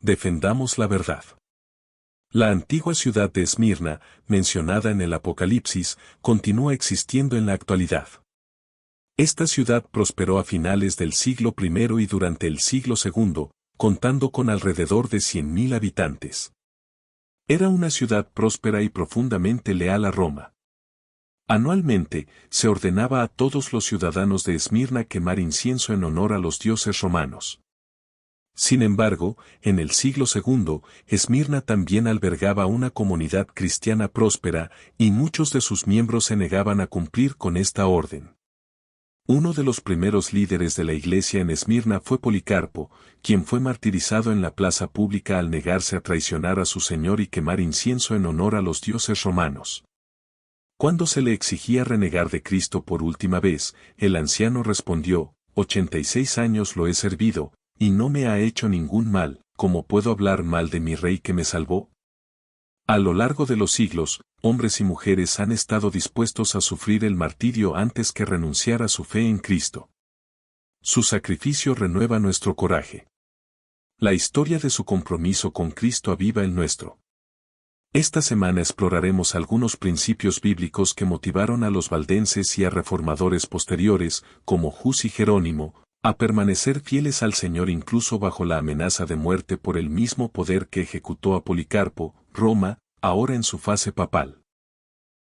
Defendamos la verdad. La antigua ciudad de Esmirna, mencionada en el Apocalipsis, continúa existiendo en la actualidad. Esta ciudad prosperó a finales del siglo I y durante el siglo II, contando con alrededor de 100.000 habitantes. Era una ciudad próspera y profundamente leal a Roma. Anualmente, se ordenaba a todos los ciudadanos de Esmirna quemar incienso en honor a los dioses romanos. Sin embargo, en el siglo II, Esmirna también albergaba una comunidad cristiana próspera, y muchos de sus miembros se negaban a cumplir con esta orden. Uno de los primeros líderes de la iglesia en Esmirna fue Policarpo, quien fue martirizado en la plaza pública al negarse a traicionar a su señor y quemar incienso en honor a los dioses romanos. Cuando se le exigía renegar de Cristo por última vez, el anciano respondió: 86 años lo he servido, y no me ha hecho ningún mal, ¿cómo puedo hablar mal de mi rey que me salvó? A lo largo de los siglos, hombres y mujeres han estado dispuestos a sufrir el martirio antes que renunciar a su fe en Cristo. Su sacrificio renueva nuestro coraje. La historia de su compromiso con Cristo aviva el nuestro. Esta semana exploraremos algunos principios bíblicos que motivaron a los valdenses y a reformadores posteriores, como Hus y Jerónimo, a permanecer fieles al Señor incluso bajo la amenaza de muerte por el mismo poder que ejecutó a Policarpo, Roma, ahora en su fase papal.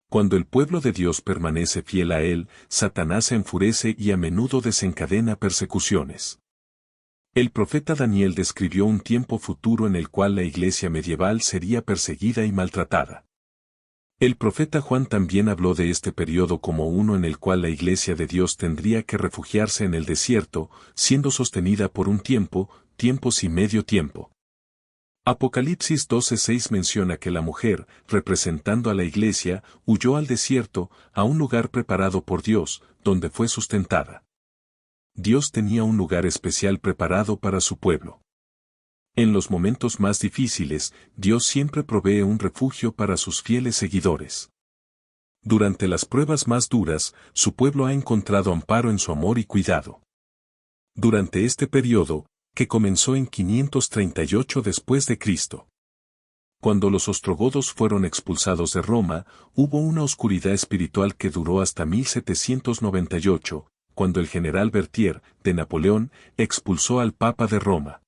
Cuando el pueblo de Dios permanece fiel a Él, Satanás se enfurece y a menudo desencadena persecuciones. El profeta Daniel describió un tiempo futuro en el cual la iglesia medieval sería perseguida y maltratada. El profeta Juan también habló de este periodo como uno en el cual la iglesia de Dios tendría que refugiarse en el desierto, siendo sostenida por un tiempo, tiempos y medio tiempo. Apocalipsis 12:6 menciona que la mujer, representando a la iglesia, huyó al desierto, a un lugar preparado por Dios, donde fue sustentada. Dios tenía un lugar especial preparado para su pueblo. En los momentos más difíciles, Dios siempre provee un refugio para sus fieles seguidores. Durante las pruebas más duras, su pueblo ha encontrado amparo en su amor y cuidado. Durante este periodo, que comenzó en 538 después de Cristo. Cuando los ostrogodos fueron expulsados de Roma, hubo una oscuridad espiritual que duró hasta 1798, cuando el general Berthier, de Napoleón, expulsó al Papa de Roma.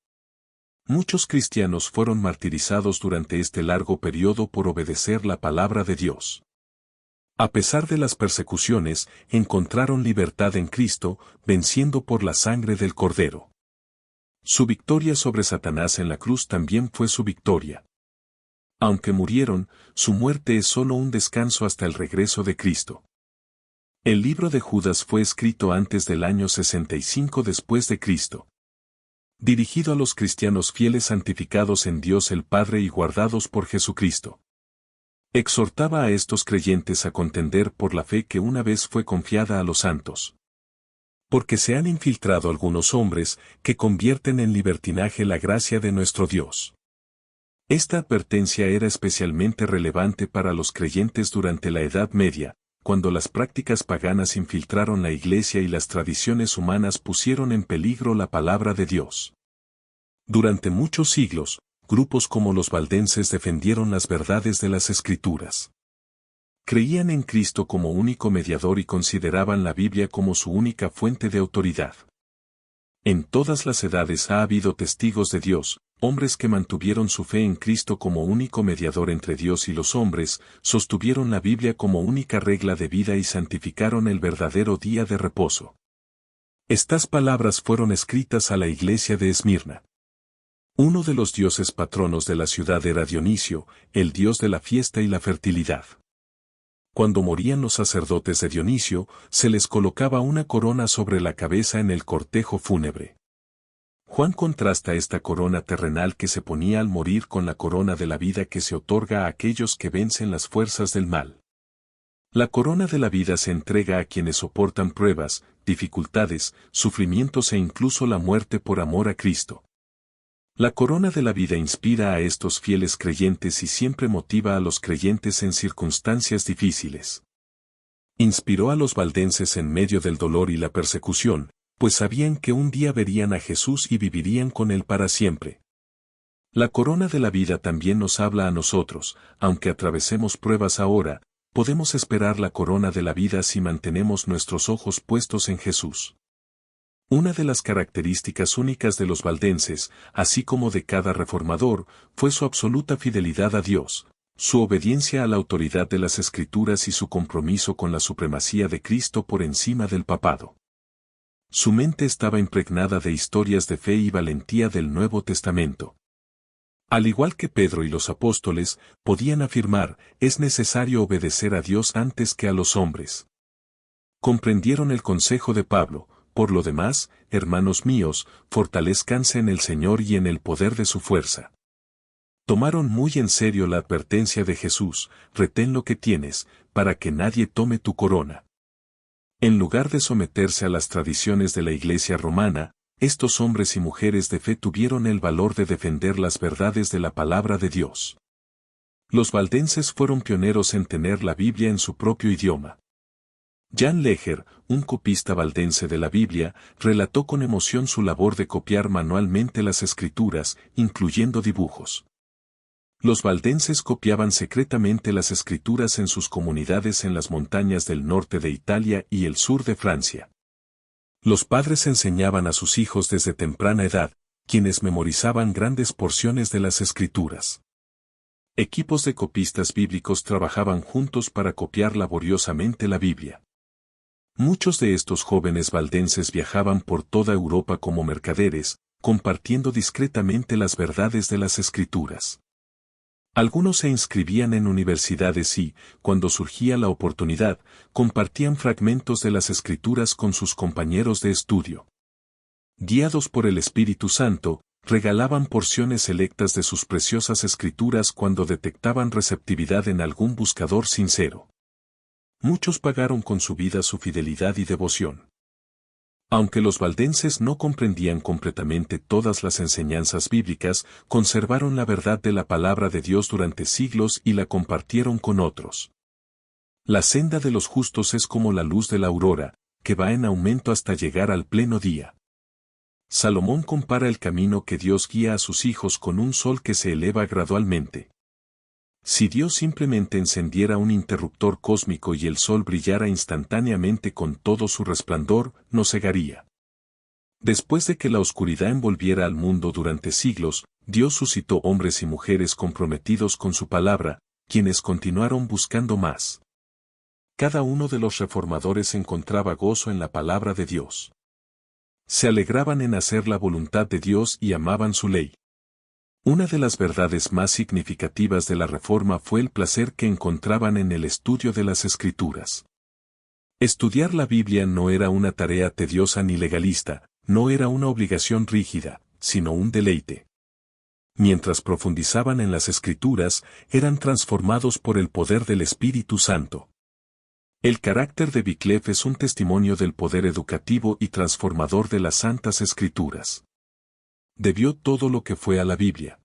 Muchos cristianos fueron martirizados durante este largo periodo por obedecer la palabra de Dios. A pesar de las persecuciones, encontraron libertad en Cristo, venciendo por la sangre del Cordero. Su victoria sobre Satanás en la cruz también fue su victoria. Aunque murieron, su muerte es solo un descanso hasta el regreso de Cristo. El libro de Judas fue escrito antes del año 65 después de Cristo. Dirigido a los cristianos fieles santificados en Dios el Padre y guardados por Jesucristo. Exhortaba a estos creyentes a contender por la fe que una vez fue confiada a los santos. Porque se han infiltrado algunos hombres que convierten en libertinaje la gracia de nuestro Dios. Esta advertencia era especialmente relevante para los creyentes durante la Edad Media, cuando las prácticas paganas infiltraron la iglesia y las tradiciones humanas pusieron en peligro la palabra de Dios. Durante muchos siglos, grupos como los valdenses defendieron las verdades de las Escrituras. Creían en Cristo como único mediador y consideraban la Biblia como su única fuente de autoridad. En todas las edades ha habido testigos de Dios, hombres que mantuvieron su fe en Cristo como único mediador entre Dios y los hombres, sostuvieron la Biblia como única regla de vida y santificaron el verdadero día de reposo. Estas palabras fueron escritas a la iglesia de Esmirna. Uno de los dioses patronos de la ciudad era Dionisio, el dios de la fiesta y la fertilidad. Cuando morían los sacerdotes de Dionisio, se les colocaba una corona sobre la cabeza en el cortejo fúnebre. Juan contrasta esta corona terrenal que se ponía al morir con la corona de la vida que se otorga a aquellos que vencen las fuerzas del mal. La corona de la vida se entrega a quienes soportan pruebas, dificultades, sufrimientos e incluso la muerte por amor a Cristo. La corona de la vida inspira a estos fieles creyentes y siempre motiva a los creyentes en circunstancias difíciles. Inspiró a los valdenses en medio del dolor y la persecución, pues sabían que un día verían a Jesús y vivirían con Él para siempre. La corona de la vida también nos habla a nosotros, aunque atravesemos pruebas ahora, podemos esperar la corona de la vida si mantenemos nuestros ojos puestos en Jesús. Una de las características únicas de los valdenses, así como de cada reformador, fue su absoluta fidelidad a Dios, su obediencia a la autoridad de las Escrituras y su compromiso con la supremacía de Cristo por encima del papado. Su mente estaba impregnada de historias de fe y valentía del Nuevo Testamento. Al igual que Pedro y los apóstoles, podían afirmar, es necesario obedecer a Dios antes que a los hombres. Comprendieron el consejo de Pablo, por lo demás, hermanos míos, fortalezcanse en el Señor y en el poder de su fuerza. Tomaron muy en serio la advertencia de Jesús, retén lo que tienes, para que nadie tome tu corona. En lugar de someterse a las tradiciones de la Iglesia romana, estos hombres y mujeres de fe tuvieron el valor de defender las verdades de la palabra de Dios. Los valdenses fueron pioneros en tener la Biblia en su propio idioma. Jan Leger, un copista valdense de la Biblia, relató con emoción su labor de copiar manualmente las Escrituras, incluyendo dibujos. Los valdenses copiaban secretamente las Escrituras en sus comunidades en las montañas del norte de Italia y el sur de Francia. Los padres enseñaban a sus hijos desde temprana edad, quienes memorizaban grandes porciones de las Escrituras. Equipos de copistas bíblicos trabajaban juntos para copiar laboriosamente la Biblia. Muchos de estos jóvenes valdenses viajaban por toda Europa como mercaderes, compartiendo discretamente las verdades de las Escrituras. Algunos se inscribían en universidades y, cuando surgía la oportunidad, compartían fragmentos de las Escrituras con sus compañeros de estudio. Guiados por el Espíritu Santo, regalaban porciones selectas de sus preciosas Escrituras cuando detectaban receptividad en algún buscador sincero. Muchos pagaron con su vida su fidelidad y devoción. Aunque los valdenses no comprendían completamente todas las enseñanzas bíblicas, conservaron la verdad de la palabra de Dios durante siglos y la compartieron con otros. La senda de los justos es como la luz de la aurora, que va en aumento hasta llegar al pleno día. Salomón compara el camino que Dios guía a sus hijos con un sol que se eleva gradualmente. Si Dios simplemente encendiera un interruptor cósmico y el sol brillara instantáneamente con todo su resplandor, nos cegaría. Después de que la oscuridad envolviera al mundo durante siglos, Dios suscitó hombres y mujeres comprometidos con su palabra, quienes continuaron buscando más. Cada uno de los reformadores encontraba gozo en la palabra de Dios. Se alegraban en hacer la voluntad de Dios y amaban su ley. Una de las verdades más significativas de la Reforma fue el placer que encontraban en el estudio de las Escrituras. Estudiar la Biblia no era una tarea tediosa ni legalista, no era una obligación rígida, sino un deleite. Mientras profundizaban en las Escrituras, eran transformados por el poder del Espíritu Santo. El carácter de Wycliffe es un testimonio del poder educativo y transformador de las Santas Escrituras. Debió todo lo que fue a la Biblia.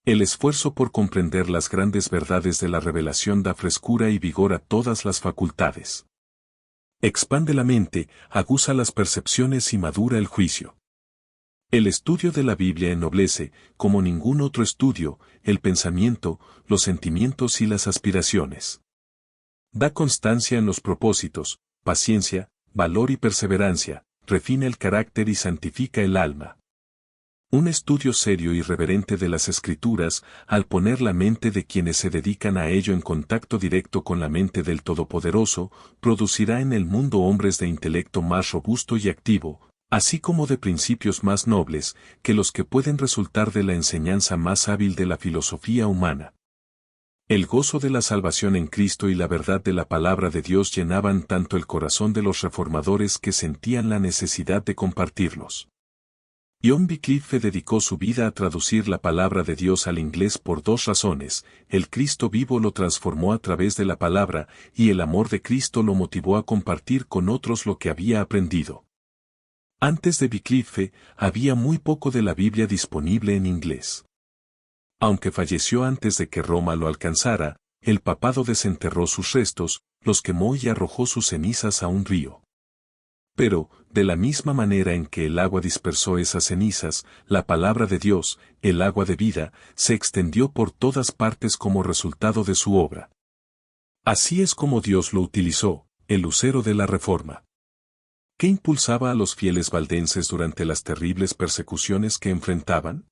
El esfuerzo por comprender las grandes verdades de la revelación da frescura y vigor a todas las facultades. Expande la mente, aguza las percepciones y madura el juicio. El estudio de la Biblia ennoblece, como ningún otro estudio, el pensamiento, los sentimientos y las aspiraciones. Da constancia en los propósitos, paciencia, valor y perseverancia, refina el carácter y santifica el alma. Un estudio serio y reverente de las Escrituras, al poner la mente de quienes se dedican a ello en contacto directo con la mente del Todopoderoso, producirá en el mundo hombres de intelecto más robusto y activo, así como de principios más nobles, que los que pueden resultar de la enseñanza más hábil de la filosofía humana. El gozo de la salvación en Cristo y la verdad de la palabra de Dios llenaban tanto el corazón de los reformadores que sentían la necesidad de compartirlos. John Wycliffe dedicó su vida a traducir la palabra de Dios al inglés por dos razones: el Cristo vivo lo transformó a través de la palabra, y el amor de Cristo lo motivó a compartir con otros lo que había aprendido. Antes de Wycliffe, había muy poco de la Biblia disponible en inglés. Aunque falleció antes de que Roma lo alcanzara, el papado desenterró sus restos, los quemó y arrojó sus cenizas a un río. Pero, de la misma manera en que el agua dispersó esas cenizas, la palabra de Dios, el agua de vida, se extendió por todas partes como resultado de su obra. Así es como Dios lo utilizó, el lucero de la Reforma. ¿Qué impulsaba a los fieles valdenses durante las terribles persecuciones que enfrentaban?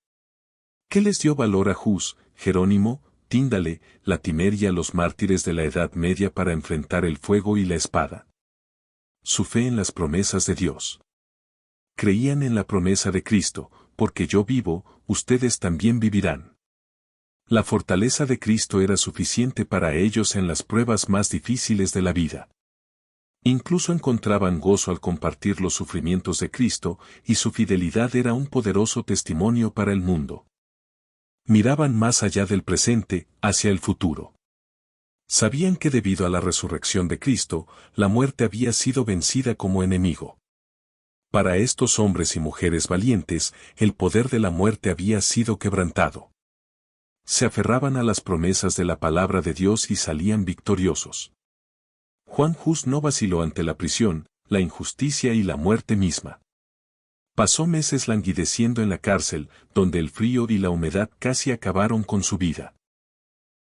¿Qué les dio valor a Hus, Jerónimo, Tíndale, Latimer y a los mártires de la Edad Media para enfrentar el fuego y la espada? Su fe en las promesas de Dios. Creían en la promesa de Cristo, porque yo vivo, ustedes también vivirán. La fortaleza de Cristo era suficiente para ellos en las pruebas más difíciles de la vida. Incluso encontraban gozo al compartir los sufrimientos de Cristo, y su fidelidad era un poderoso testimonio para el mundo. Miraban más allá del presente, hacia el futuro. Sabían que debido a la resurrección de Cristo, la muerte había sido vencida como enemigo. Para estos hombres y mujeres valientes, el poder de la muerte había sido quebrantado. Se aferraban a las promesas de la palabra de Dios y salían victoriosos. Juan Hus no vaciló ante la prisión, la injusticia y la muerte misma. Pasó meses languideciendo en la cárcel, donde el frío y la humedad casi acabaron con su vida.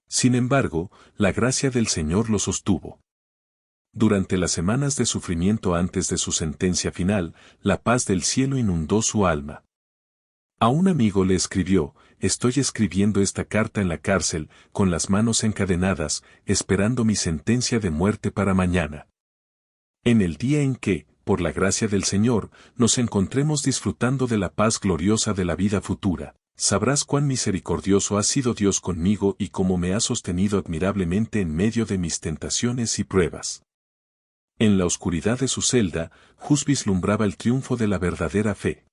Sin embargo, la gracia del Señor lo sostuvo. Durante las semanas de sufrimiento antes de su sentencia final, la paz del cielo inundó su alma. A un amigo le escribió: «Estoy escribiendo esta carta en la cárcel, con las manos encadenadas, esperando mi sentencia de muerte para mañana. En el día en que, por la gracia del Señor, nos encontremos disfrutando de la paz gloriosa de la vida futura, sabrás cuán misericordioso ha sido Dios conmigo y cómo me ha sostenido admirablemente en medio de mis tentaciones y pruebas». En la oscuridad de su celda, Hus vislumbraba el triunfo de la verdadera fe.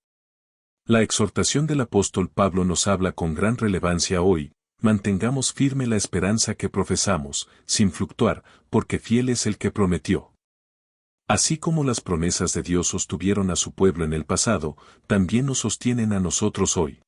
La exhortación del apóstol Pablo nos habla con gran relevancia hoy: mantengamos firme la esperanza que profesamos, sin fluctuar, porque fiel es el que prometió. Así como las promesas de Dios sostuvieron a su pueblo en el pasado, también nos sostienen a nosotros hoy.